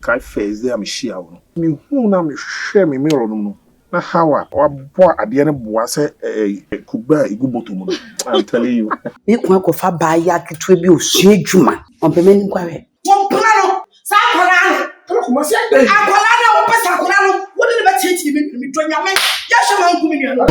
cry face there me share no me hu na me hwe me mirror no na how a wabo ade ne boa se kuba iguboto mu I'm telling you me kwa ko fa ba ya ketwe bi o hye dwuma ompemani kwawe wompana no sa akola no kuma se akola na wo pesa akola no wo de be titi me do nyame ya hye man ku me nua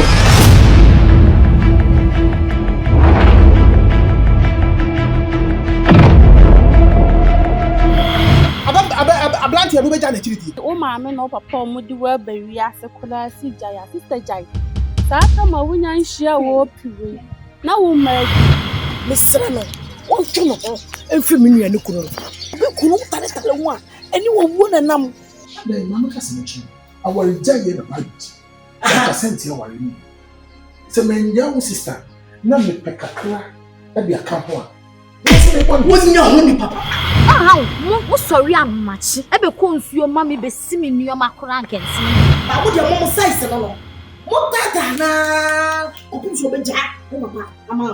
Ablanti anu beja na chiriti o maame no papa mo di wa bawi ase kola si jaya sister jai saka ma wunya nhia wo piwe na wo ma mesra no won twa no emfi me nua ne kunu be kunu tare ho a eni wo wo na nam na mama ka se nchi awari jaye na baji ka senti awari ni se menja wo sister na me pekakra e bia ka ho a wonya ho ni papa mo sorry amachi ebe ko nsuo ma me besi me nuo makora nkense ba wo de mo size no no mo tata na opun so beja o papa ama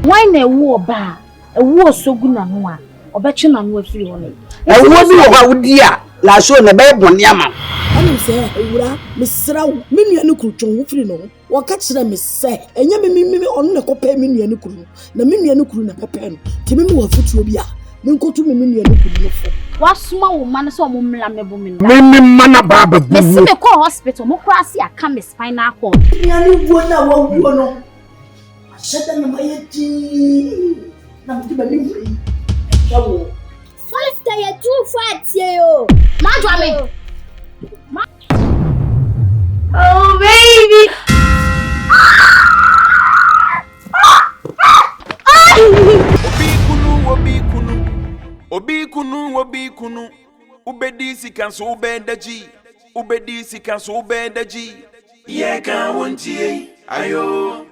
why na ewu oba ewu osogu na no a obetwe na no afiri ho ne ewu bi wo ha wudi a la so na be bone ama ani se ewura mesra wo me nua ne kurutwon wo firi no wo ka kire me se enya me onu ne kopa me nua ne kuru na me nua ne kuru na pepe no ti me wo futuo bi a me nkotu me nua ne kuru no fo wasoma wo man so mo mla mebo me no me mana baba bu me se me call hospital mo kra se aka me spinal cord nua ne wo na wo wo no ashada na mayeti na mti ba ni wuri yawo Foster ye too fat yo ma dwa me oh baby Obi kunu ubedi sikanso ubedi sikanso ubedaji ye kan wontie ayo